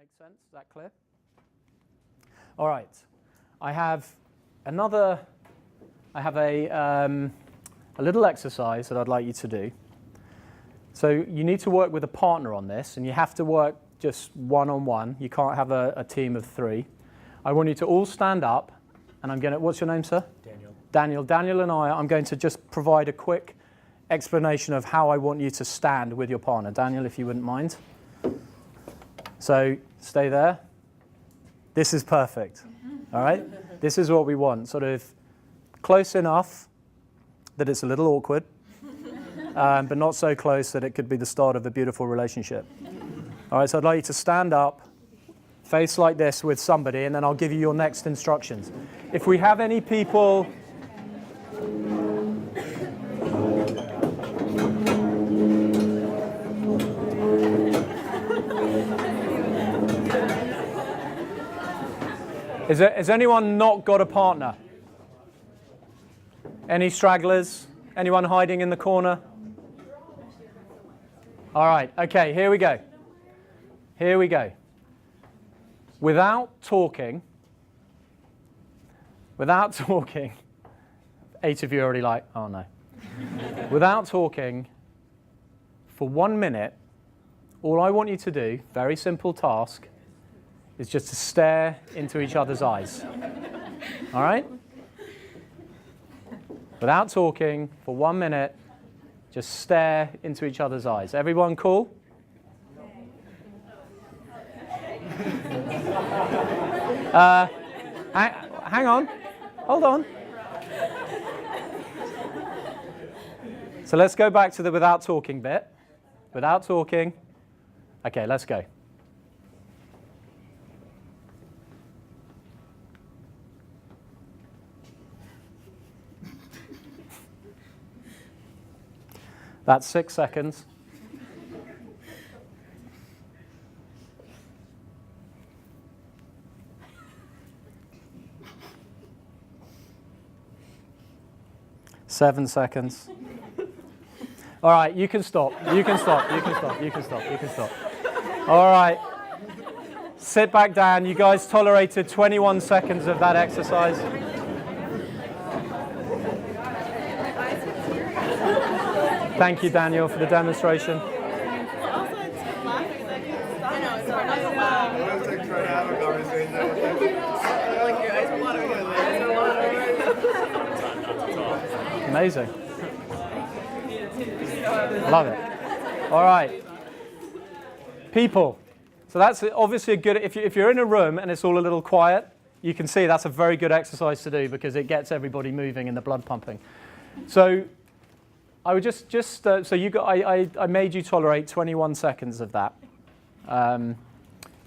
makes sense? Is that clear? All right. I have a little exercise that I'd like you to do. So you need to work with a partner on this, and you have to work just one-on-one. You can't have a team of three. I want you to all stand up, and I'm going to, what's your name, sir? Daniel. Daniel and I'm going to just provide a quick explanation of how I want you to stand with your partner. Daniel, if you wouldn't mind. So stay there. This is perfect. All right? This is what we want, sort of close enough that it's a little awkward, but not so close that it could be the start of a beautiful relationship. All right, so I'd like you to stand up, face like this with somebody, and then I'll give you your next instructions. If we have any people... Has anyone not got a partner? Any stragglers? Anyone hiding in the corner? All right, okay, here we go. Here we go. Without talking, 8 of you are already like, oh no. Without talking, for 1 minute, all I want you to do, very simple task, is just to stare into each other's eyes. All right? Without talking, for 1 minute, just stare into each other's eyes. Everyone cool? Hang on. Hold on. So let's go back to the without talking bit. Without talking. Okay, let's go. That's 6 seconds. Seven seconds. All right, you can stop. You can stop. You can stop. You can stop. You can stop. All right. Sit back down. You guys tolerated 21 seconds of that exercise. Thank you, Daniel, for the demonstration. Amazing. Love it. All right. People. So that's obviously a good, if you're in a room and it's all a little quiet, you can see that's a very good exercise to do because it gets everybody moving and the blood pumping. So I would I made you tolerate 21 seconds of that.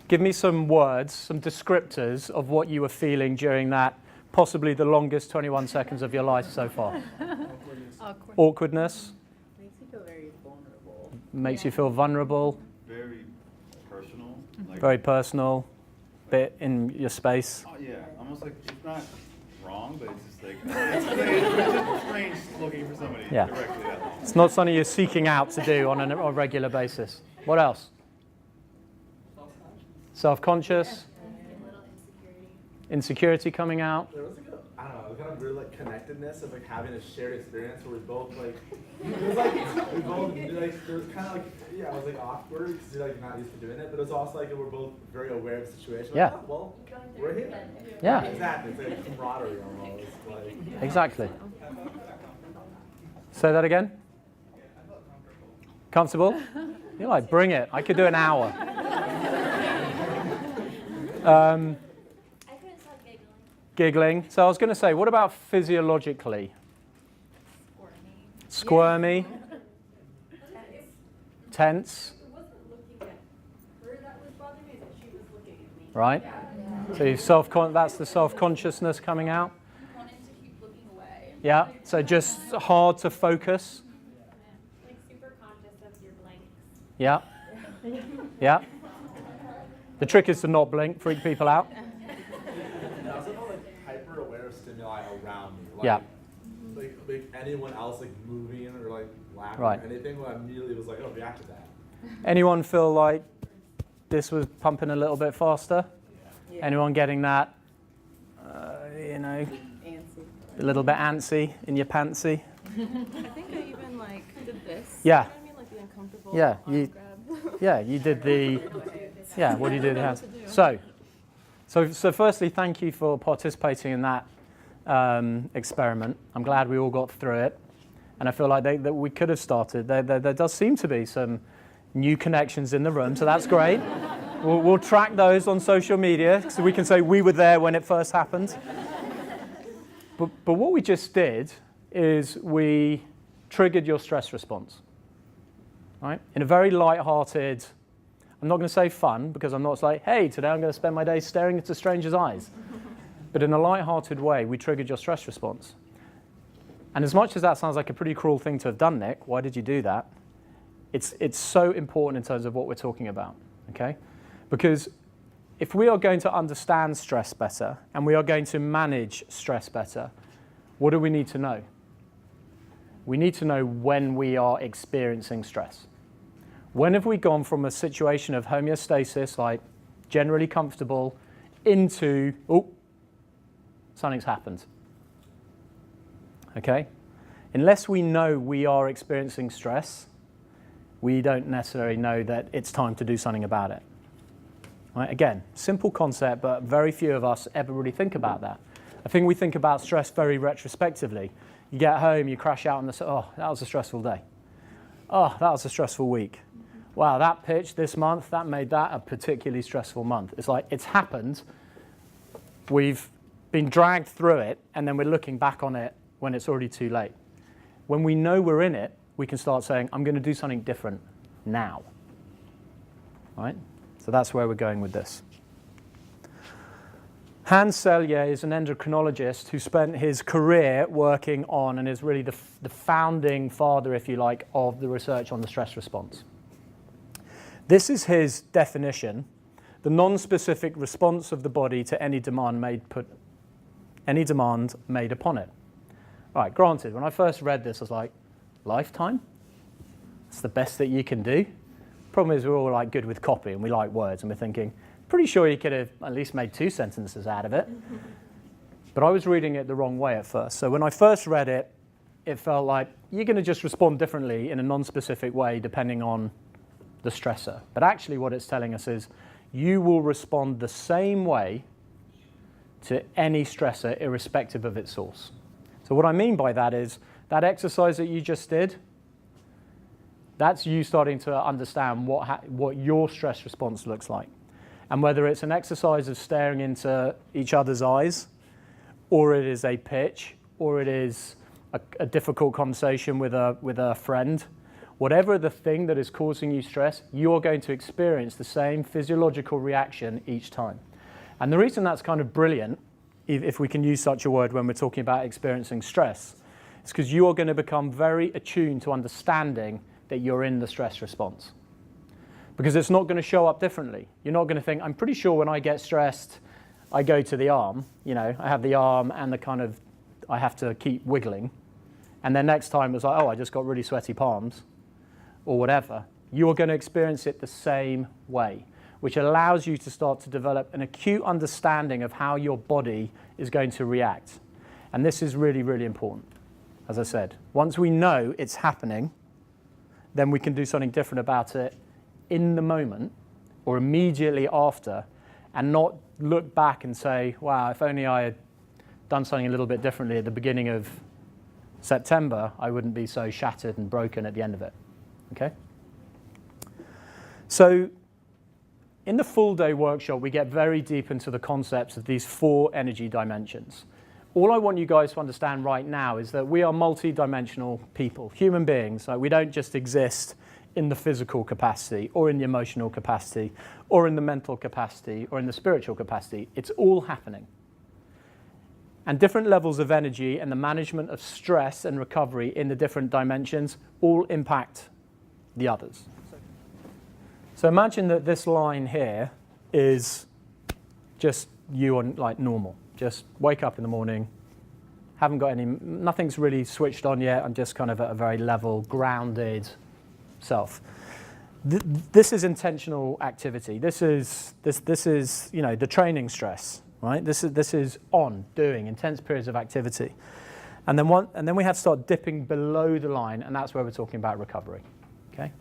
Give me some words, some descriptors of what you were feeling during that, possibly the longest 21 seconds of your life so far. Awkwardness. Makes you feel very vulnerable. Makes you feel vulnerable. Very personal. Like, very personal. Bit in your space. Oh yeah, almost like it's not wrong, but it's just like it's just strange looking for somebody directly that long. It's not something you're seeking out to do on a regular basis. What else? Self-conscious. Insecurity coming out. There was like a, I don't know, kind of weird like connectedness of like having a shared experience where we both like, it was like, we both like, there was kind of like, yeah, it was like awkward because you're like not used to doing it, but it was also like we're both very aware of the situation. Like, Yeah. oh, well, we're here. Yeah. Exactly. It's like camaraderie almost. Like. Exactly. Say that again. Comfortable? You're like, bring it. I could do an hour. Giggling. So I was going to say, what about physiologically? Squirmy. Tense. Right. So that's the self-consciousness coming out. Yeah. So just hard to focus. Like super conscious of your blanks. Yeah. Yeah. The trick is to not blink, freak people out. And I was also like hyper aware of stimuli around me. Like, Yeah. Like anyone else like moving or like laughing Right. or anything, I immediately was like, oh, react to that. Anyone feel like this was pumping a little bit faster? Yeah. Anyone getting that, you know, Antsy. a little bit antsy in your pantsy? I think I even did this. Yeah. You know what I mean? Like the uncomfortable Yeah, arm you- grab. Yeah, you did the, yeah, what do you do with your hands? So firstly, thank you for participating in that experiment. I'm glad we all got through it. And I feel like that we could have started. There does seem to be some new connections in the room, so that's great. We'll track those on social media so we can say we were there when it first happened. But what we just did is we triggered your stress response, right? In a very light-hearted, I'm not going to say fun, because I'm not like, hey, today I'm going to spend my day staring into strangers' eyes. But in a light-hearted way, we triggered your stress response. And as much as that sounds like a pretty cruel thing to have done, Nick, why did you do that? It's so important in terms of what we're talking about, okay? Because if we are going to understand stress better and we are going to manage stress better, what do we need to know? We need to know when we are experiencing stress. When have we gone from a situation of homeostasis, like generally comfortable, into, oh, something's happened? Okay? Unless we know we are experiencing stress, we don't necessarily know that it's time to do something about it. Right? Again, simple concept, but very few of us ever really think about that. I think we think about stress very retrospectively. You get home, you crash out, and oh, that was a stressful day. Oh, that was a stressful week. Wow, that pitch this month, that made that a particularly stressful month. It's like, it's happened, we've been dragged through it, and then we're looking back on it when it's already too late. When we know we're in it, we can start saying, I'm going to do something different now. Right? So that's where we're going with this. Hans Selye is an endocrinologist who spent his career working on and is really the founding father, if you like, of the research on the stress response. This is his definition: the non-specific response of the body to any demand made upon it. All right, granted, when I first read this, I was like, lifetime? That's the best that you can do? Problem is, we're all like good with copy and we like words, and we're thinking, pretty sure you could have at least made 2 sentences out of it. But I was reading it the wrong way at first. So when I first read it, it felt like you're going to just respond differently in a non-specific way depending on the stressor. But actually what it's telling us is you will respond the same way to any stressor irrespective of its source. So what I mean by that is that exercise that you just did, that's you starting to understand what your stress response looks like. And whether it's an exercise of staring into each other's eyes, or it is a pitch, or it is a difficult conversation with a friend, whatever the thing that is causing you stress, you're going to experience the same physiological reaction each time. And the reason that's kind of brilliant, if we can use such a word when we're talking about experiencing stress, is because you are going to become very attuned to understanding that you're in the stress response. Because it's not going to show up differently. You're not going to think, I'm pretty sure when I get stressed, I go to the arm. You know, I have the arm and the kind of, I have to keep wiggling. And then next time it's like, oh, I just got really sweaty palms or whatever. You're going to experience it the same way, which allows you to start to develop an acute understanding of how your body is going to react. And this is really, really important. As I said, once we know it's happening, then we can do something different about it in the moment or immediately after, and not look back and say, wow, if only I had done something a little bit differently at the beginning of September, I wouldn't be so shattered and broken at the end of it. Okay? So in the full day workshop, we get very deep into the concepts of these 4 energy dimensions. All I want you guys to understand right now is that we are multi-dimensional people, human beings. Like, we don't just exist in the physical capacity or in the emotional capacity or in the mental capacity or in the spiritual capacity. It's all happening. And different levels of energy and the management of stress and recovery in the different dimensions all impact the others. So imagine that this line here is just you on like normal. Just wake up in the morning, nothing's really switched on yet. I'm just kind of at a very level, grounded self. This is intentional activity. This is the training stress, right? This is doing intense periods of activity, and then we have to start dipping below the line, and that's where we're talking about recovery. Okay.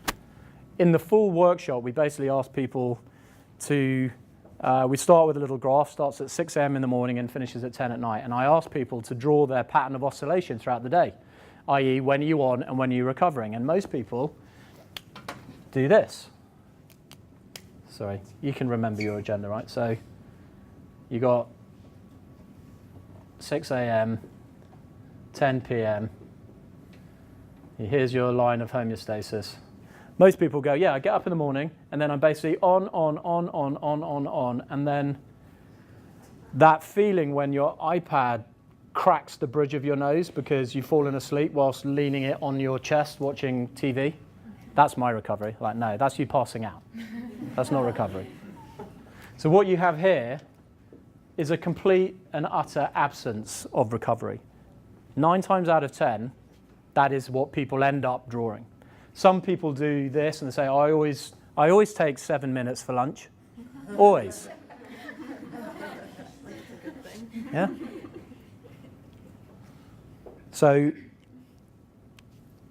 In the full workshop, we basically ask people to. We start with a little graph. Starts at 6 a.m. in the morning and finishes at 10 at night, and I ask people to draw their pattern of oscillation throughout the day, i.e., when are you on and when are you recovering, and most people do this. Sorry, you can remember your agenda, right? So you got 6 a.m., 10 p.m. Here's your line of homeostasis. Most people go, yeah, I get up in the morning and then I'm basically on, and then that feeling when your iPad cracks the bridge of your nose because you've fallen asleep whilst leaning it on your chest watching TV. That's my recovery. Like, no, that's you passing out. That's not recovery. So what you have here is a complete and utter absence of recovery. 9 times out of 10, that is what people end up drawing. Some people do this and they say, I always take 7 minutes for lunch. Always. Yeah? So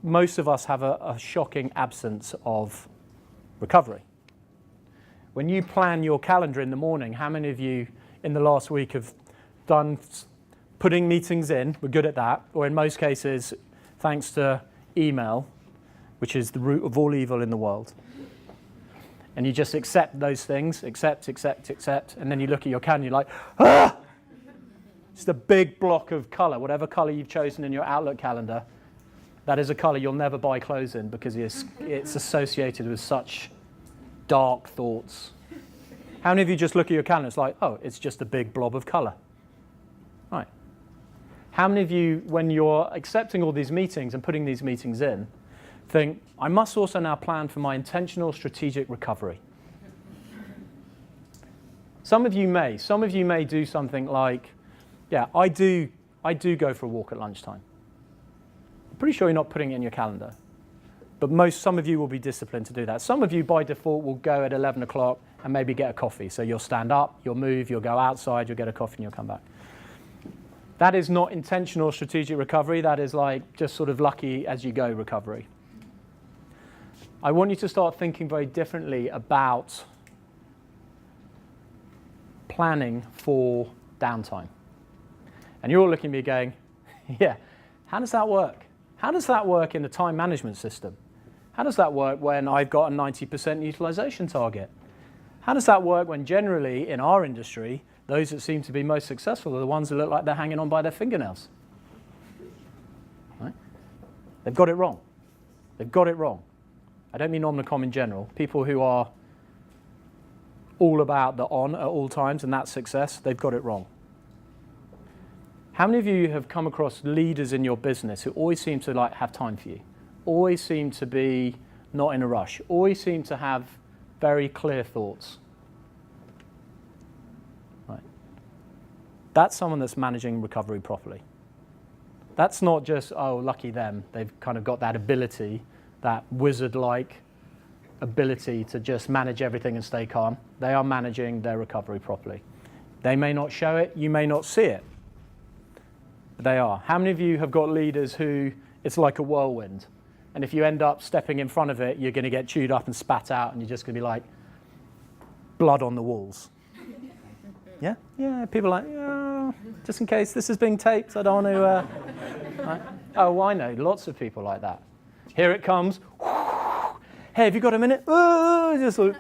most of us have a shocking absence of recovery. When you plan your calendar in the morning, how many of you in the last week have done putting meetings in? We're good at that. Or in most cases, thanks to email, which is the root of all evil in the world. And you just accept those things, accept, and then you look at your calendar and you're like, ah! Just a big block of colour, whatever colour you've chosen in your Outlook calendar. That is a colour you'll never buy clothes in because it's associated with such dark thoughts. How many of you just look at your calendar, it's like, oh, it's just a big blob of colour? Right. How many of you, when you're accepting all these meetings and putting these meetings in, think, I must also now plan for my intentional strategic recovery? Some of you may do something like, yeah, I do go for a walk at lunchtime. I'm pretty sure you're not putting it in your calendar. But some of you will be disciplined to do that. Some of you, by default, will go at 11 o'clock and maybe get a coffee. So you'll stand up, you'll move, you'll go outside, you'll get a coffee, and you'll come back. That is not intentional strategic recovery. That is like just sort of lucky as you go recovery. I want you to start thinking very differently about planning for downtime. And you're all looking at me going, yeah, how does that work? How does that work in the time management system? How does that work when I've got a 90% utilization target? How does that work when generally in our industry, those that seem to be most successful are the ones that look like they're hanging on by their fingernails? Right? They've got it wrong. They've got it wrong. I don't mean Omnicom in general. People who are all about the on at all times and that's success, they've got it wrong. How many of you have come across leaders in your business who always seem to have time for you? Always seem to be not in a rush. Always seem to have very clear thoughts. Right. That's someone that's managing recovery properly. That's not just, oh, lucky them. They've kind of got that ability, that wizard-like ability to just manage everything and stay calm. They are managing their recovery properly. They may not show it. You may not see it. They are. How many of you have got leaders who it's like a whirlwind, and if you end up stepping in front of it, you're going to get chewed up and spat out, and you're just going to be like blood on the walls? Yeah? Yeah, people are like, yeah, just in case this is being taped, I don't want to... Right? Oh, I know, lots of people like that. Here it comes. Hey, have you got a minute? Just sort of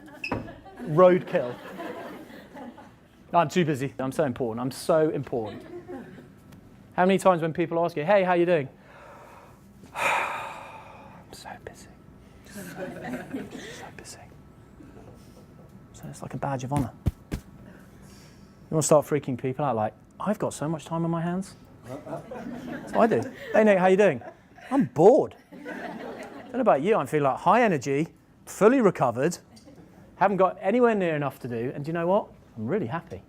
roadkill. I'm too busy. I'm so important. I'm so important. How many times when people ask you, hey, how you doing? I'm so busy. So busy. So it's like a badge of honor. You want to start freaking people out like, I've got so much time on my hands. That's what I do. Hey, Nick, how you doing? I'm bored. I don't know about you, I'm feeling like high energy, fully recovered, haven't got anywhere near enough to do, and do you know what? I'm really happy.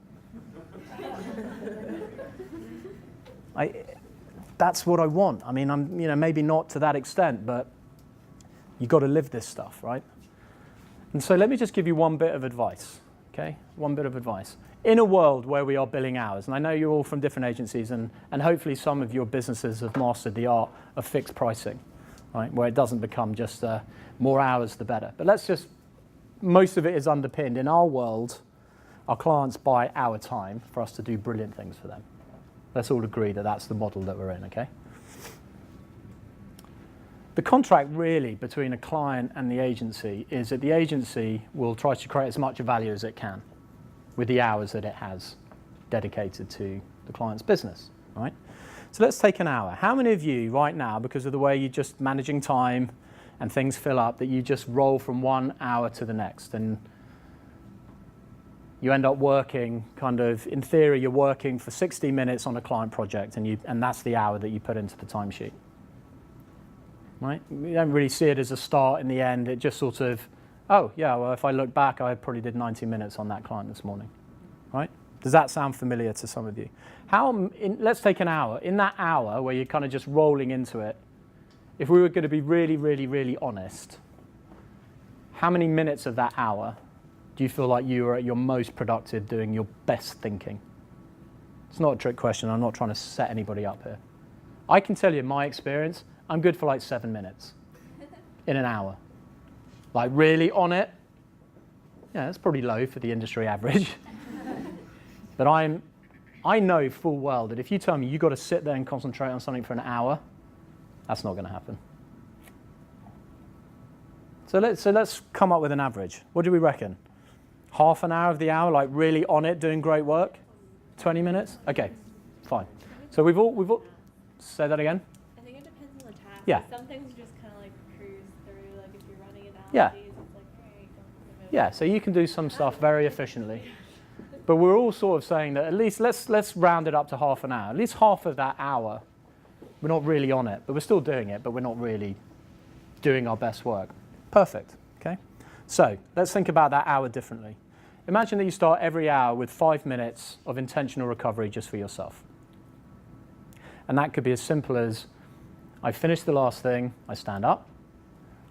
That's what I want. I mean, I'm maybe not to that extent, but you've got to live this stuff, right? And so let me just give you one bit of advice, okay? One bit of advice. In a world where we are billing hours, and I know you're all from different agencies, and hopefully some of your businesses have mastered the art of fixed pricing, right? Where it doesn't become just more hours the better. But most of it is underpinned. In our world, our clients buy our time for us to do brilliant things for them. Let's all agree that that's the model that we're in, okay? The contract really between a client and the agency is that the agency will try to create as much value as it can with the hours that it has dedicated to the client's business, right? So let's take an hour. How many of you right now, because of the way you're just managing time and things fill up, that you just roll from 1 hour to the next and you end up working in theory, you're working for 60 minutes on a client project and that's the hour that you put into the timesheet, right? You don't really see it as a start in the end. It just sort of, oh yeah, well if I look back, I probably did 90 minutes on that client this morning, right? Does that sound familiar to some of you? Let's take an hour. In that hour where you're kind of just rolling into it, if we were going to be really, really, really honest, how many minutes of that hour do you feel like you are at your most productive doing your best thinking? It's not a trick question. I'm not trying to set anybody up here. I can tell you in my experience, I'm good for like 7 minutes in an hour. Like really on it. Yeah, that's probably low for the industry average. But I know full well that if you tell me you've got to sit there and concentrate on something for an hour, that's not going to happen. So let's come up with an average. What do we reckon? Half an hour of the hour, like really on it, doing great work? 20 minutes? Okay, fine. So we've all say that again? I think it depends on the task. Yeah. Some things you just kind of like cruise through, like if you're running analogies, Yeah. it's like, alright, go move. Yeah, so you can do some stuff very efficiently. But we're all sort of saying that at least let's round it up to half an hour. At least half of that hour, we're not really on it, but we're still doing it, but we're not really doing our best work. Perfect, okay? So let's think about that hour differently. Imagine that you start every hour with 5 minutes of intentional recovery just for yourself. And that could be as simple as, I finished the last thing, I stand up,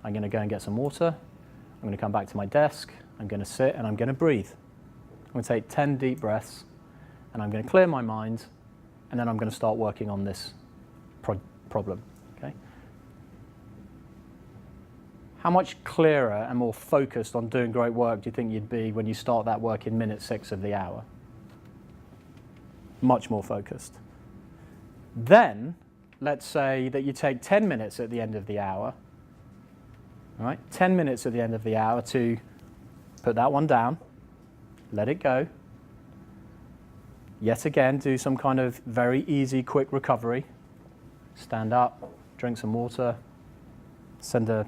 I'm going to go and get some water, I'm going to come back to my desk, I'm going to sit and I'm going to breathe. I'm going to take 10 deep breaths and I'm going to clear my mind and then I'm going to start working on this problem, okay? How much clearer and more focused on doing great work do you think you'd be when you start that work in minute 6 of the hour? Much more focused. Then, let's say that you take 10 minutes at the end of the hour, all right? 10 minutes at the end of the hour to put that one down, let it go. Yet again, do some kind of very easy, quick recovery. Stand up, drink some water, send a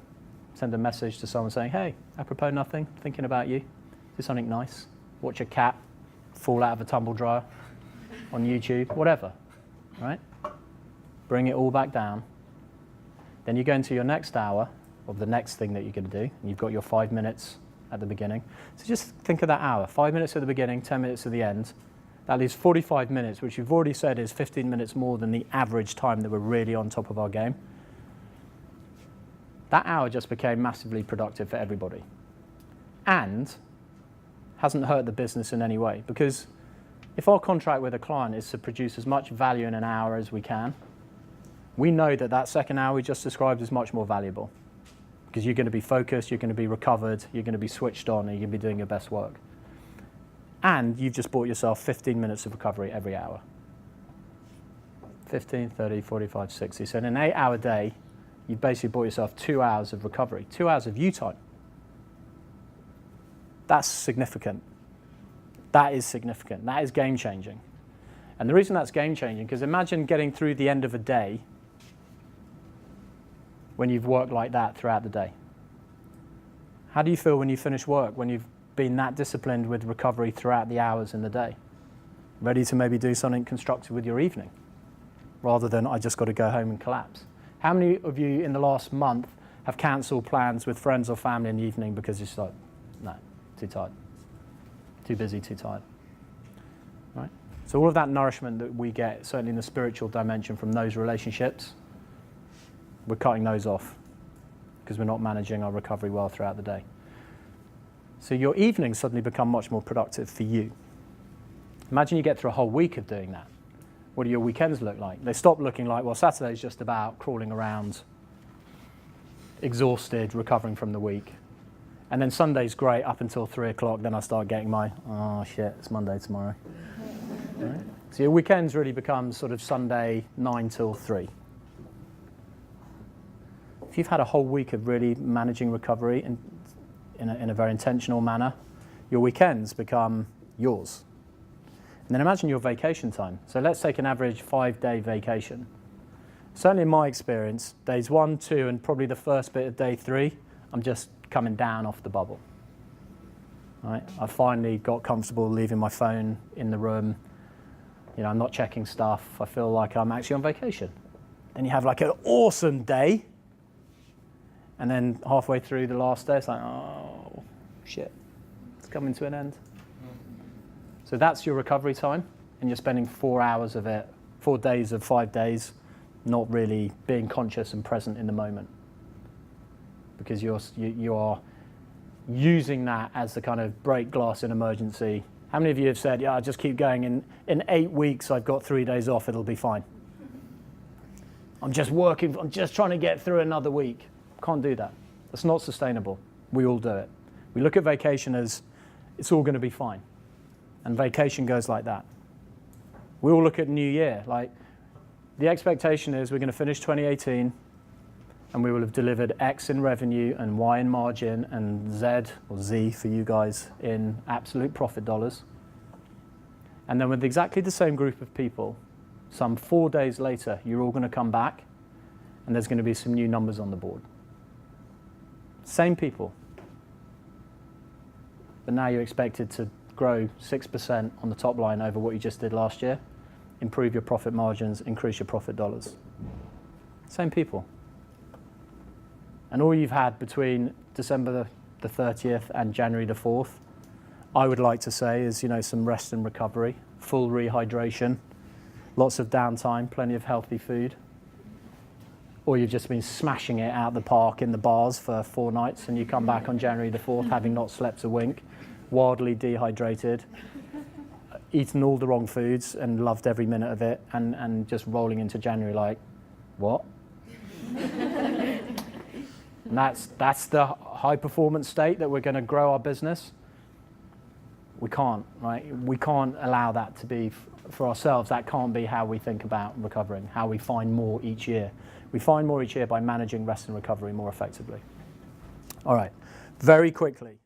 message to someone saying, hey, apropos nothing, thinking about you. Do something nice. Watch a cat fall out of a tumble dryer on YouTube, whatever, right? Bring it all back down. Then you go into your next hour of the next thing that you're going to do, and you've got your 5 minutes at the beginning. So just think of that hour, 5 minutes at the beginning, 10 minutes at the end. That leaves 45 minutes, which you've already said is 15 minutes more than the average time that we're really on top of our game. That hour just became massively productive for everybody and hasn't hurt the business in any way, because if our contract with a client is to produce as much value in an hour as we can, we know that that second hour we just described is much more valuable because you're going to be focused, you're going to be recovered, you're going to be switched on, and you're going to be doing your best work. And you've just bought yourself 15 minutes of recovery every hour. 15, 30, 45, 60. So in an 8-hour day, you've basically bought yourself 2 hours of recovery, 2 hours of you time. That's significant. That is significant. That is game changing. And the reason that's game changing, because imagine getting through the end of a day when you've worked like that throughout the day. How do you feel when you finish work, when you've been that disciplined with recovery throughout the hours in the day? Ready to maybe do something constructive with your evening, rather than I just got to go home and collapse. How many of you in the last month have cancelled plans with friends or family in the evening because you're just like, no, too tired, too busy, too tired, right? So all of that nourishment that we get, certainly in the spiritual dimension from those relationships, we're cutting those off because we're not managing our recovery well throughout the day. So your evenings suddenly become much more productive for you. Imagine you get through a whole week of doing that. What do your weekends look like? They stop looking like, well, Saturday's just about crawling around, exhausted, recovering from the week. And then Sunday's great up until 3 o'clock. Then I start getting my, oh shit, it's Monday tomorrow. Right? So your weekends really become sort of Sunday 9 till 3. If you've had a whole week of really managing recovery in a very intentional manner, your weekends become yours. And then imagine your vacation time. So let's take an average 5-day vacation. Certainly in my experience, days 1, 2, and probably the first bit of day 3, I'm just coming down off the bubble. Right? I finally got comfortable leaving my phone in the room. You know, I'm not checking stuff. I feel like I'm actually on vacation. Then you have like an awesome day. And then halfway through the last day, it's like, oh, shit, it's coming to an end. So that's your recovery time, and you're spending 4 hours of it, 4 days of 5 days, not really being conscious and present in the moment. Because you are using that as the kind of break glass in emergency. How many of you have said, yeah, I'll just keep going, in 8 weeks I've got 3 days off, it'll be fine. I'm just working, I'm just trying to get through another week. Can't do that. That's not sustainable. We all do it. We look at vacation as it's all going to be fine. And vacation goes like that. We all look at New Year, like the expectation is we're going to finish 2018 and we will have delivered X in revenue and Y in margin and Z, or Z for you guys, in absolute profit dollars. And then with exactly the same group of people, some 4 days later, you're all going to come back and there's going to be some new numbers on the board. Same people. But now you're expected to grow 6% on the top line over what you just did last year, improve your profit margins, increase your profit dollars. Same people. And all you've had between December the 30th and January the 4th, I would like to say, is, you know, some rest and recovery, full rehydration, lots of downtime, plenty of healthy food. Or you've just been smashing it out the park in the bars for 4 nights and you come back on January the 4th having not slept a wink, wildly dehydrated, eaten all the wrong foods and loved every minute of it, and just rolling into January like, what? And that's the high performance state that we're going to grow our business. We can't, right? We can't allow that to be for ourselves. That can't be how we think about recovering, how we find more each year. We find more each year by managing rest and recovery more effectively. All right, very quickly.